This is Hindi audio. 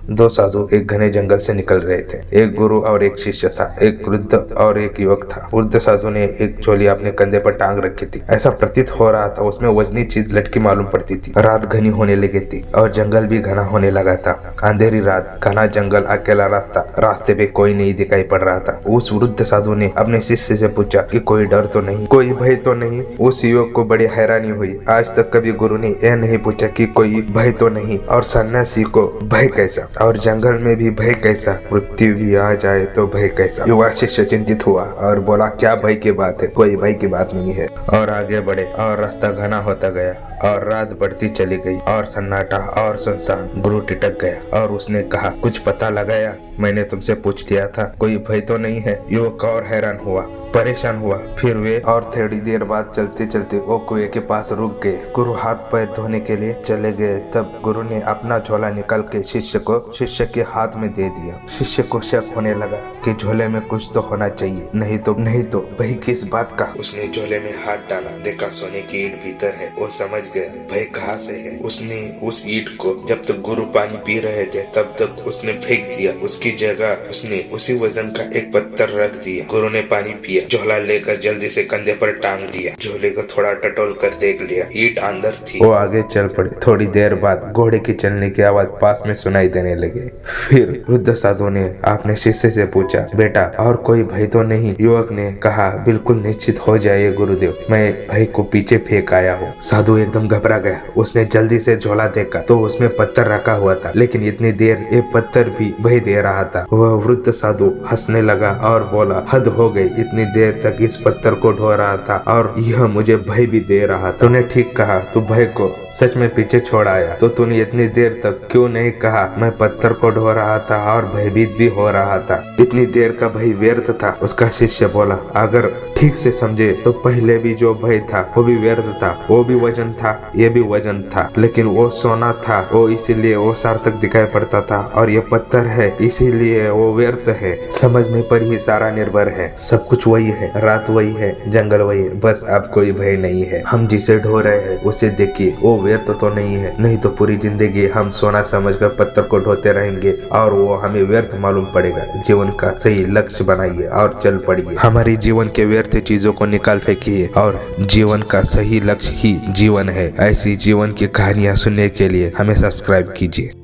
दो साधु एक घने जंगल से निकल रहे थे। एक गुरु और एक शिष्य था। एक वृद्ध और एक युवक था। वृद्ध साधु ने एक झोली अपने कंधे पर टांग रखी थी। ऐसा प्रतीत हो रहा था उसमें वजनी चीज लटकी मालूम पड़ती थी। रात घनी होने लगी थी और जंगल भी घना होने लगा था। अंधेरी रात, घना जंगल, अकेला रास्ता, रास्ते पे कोई नहीं दिखाई पड़ रहा था। उस वृद्ध साधु ने अपने शिष्य से पूछा कि कोई डर तो नहीं, कोई भय तो नहीं। उस युवक को बड़ी हैरानी हुई। आज तक कभी गुरु ने यह नहीं पूछा कि कोई भय तो नहीं, और सन्यासी को भय कैसा, और जंगल में भी भय कैसा, मृत्यु भी आ जाए तो भय कैसा। युवा शिष्य चिंतित हुआ और बोला, क्या भय की बात है, कोई भय की बात नहीं है। और आगे बढ़े और रास्ता घना होता गया और रात बढ़ती चली गई और सन्नाटा और सुनसान। गुरु टिटक गया और उसने कहा, कुछ पता लगाया? मैंने तुमसे पूछ लिया था, कोई भय तो नहीं है। युवक और हैरान हुआ, परेशान हुआ। फिर वे और थोड़ी देर बाद चलते चलते वो कुएं के पास रुक गए। गुरु हाथ पैर धोने के लिए चले गए। तब गुरु ने अपना झोला निकाल के शिष्य के हाथ में दे दिया। शिष्य को शक होने लगा कि झोले में कुछ तो होना चाहिए, नहीं तो भय किस बात का। उसने झोले में हाथ डाला, देखा सोने की ईंट भीतर है। वो समझ गया भय कहाँ से है। उसने उस ईंट को जब तक गुरु पानी पी रहे थे तब तक उसने फेंक दिया। उसकी जगह उसने उसी वजन का एक पत्थर रख दिया। गुरु ने पानी पिया, झोला लेकर जल्दी से कंधे पर टांग दिया। झोले को थोड़ा टटोल कर देख लिया, ईंट अंदर थी। वो आगे चल पड़े। थोड़ी देर बाद घोड़े की चलने की आवाज पास में सुनाई देने लगे। फिर वृद्ध साधु ने अपने शिष्य से पूछा, बेटा और कोई भय तो नहीं? युवक ने कहा, बिल्कुल निश्चित हो जाइए गुरुदेव, मैं भय को पीछे फेंक आया हूँ। साधु एकदम घबरा गया। उसने जल्दी से झोला देखा तो उसमें पत्थर रखा हुआ था, लेकिन इतनी देर ये पत्थर भी भय दे रहा था। वह वृद्ध साधु हंसने लगा और बोला, हद हो गई, इतनी देर तक इस पत्थर को ढो रहा था और यह मुझे भय भी दे रहा था। तूने ठीक कहा, तू भय को सच में पीछे छोड़ आया। तो तूने इतनी देर तक क्यों नहीं कहा मैं पत्थर को ढो रहा था और भयभीत भी हो रहा था? इतनी देर का भय व्यर्थ था। उसका शिष्य बोला, अगर ठीक से समझे तो पहले भी जो भय था वो भी व्यर्थ था। वो भी वजन था, ये भी वजन था, लेकिन वो सोना था, वो इसीलिए वो सार्थक दिखाई पड़ता था, और ये पत्थर है इसीलिए वो व्यर्थ है। समझने पर ही सारा निर्भर है। सब कुछ वही है, रात वही है, जंगल वही है, बस अब कोई भय नहीं है। हम जिसे ढो रहे हैं उसे देखिए, वो व्यर्थ तो नहीं है, नहीं तो पूरी जिंदगी हम सोना समझकर पत्थर को ढोते रहेंगे और वो हमें व्यर्थ मालूम पड़ेगा। जीवन का सही लक्ष्य बनाइए और चल पड़िए। हमारी जीवन के व्यर्थ चीजों को निकाल फेंकिए और जीवन का सही लक्ष्य ही जीवन है। ऐसी जीवन की कहानियां सुनने के लिए हमें सब्सक्राइब कीजिए।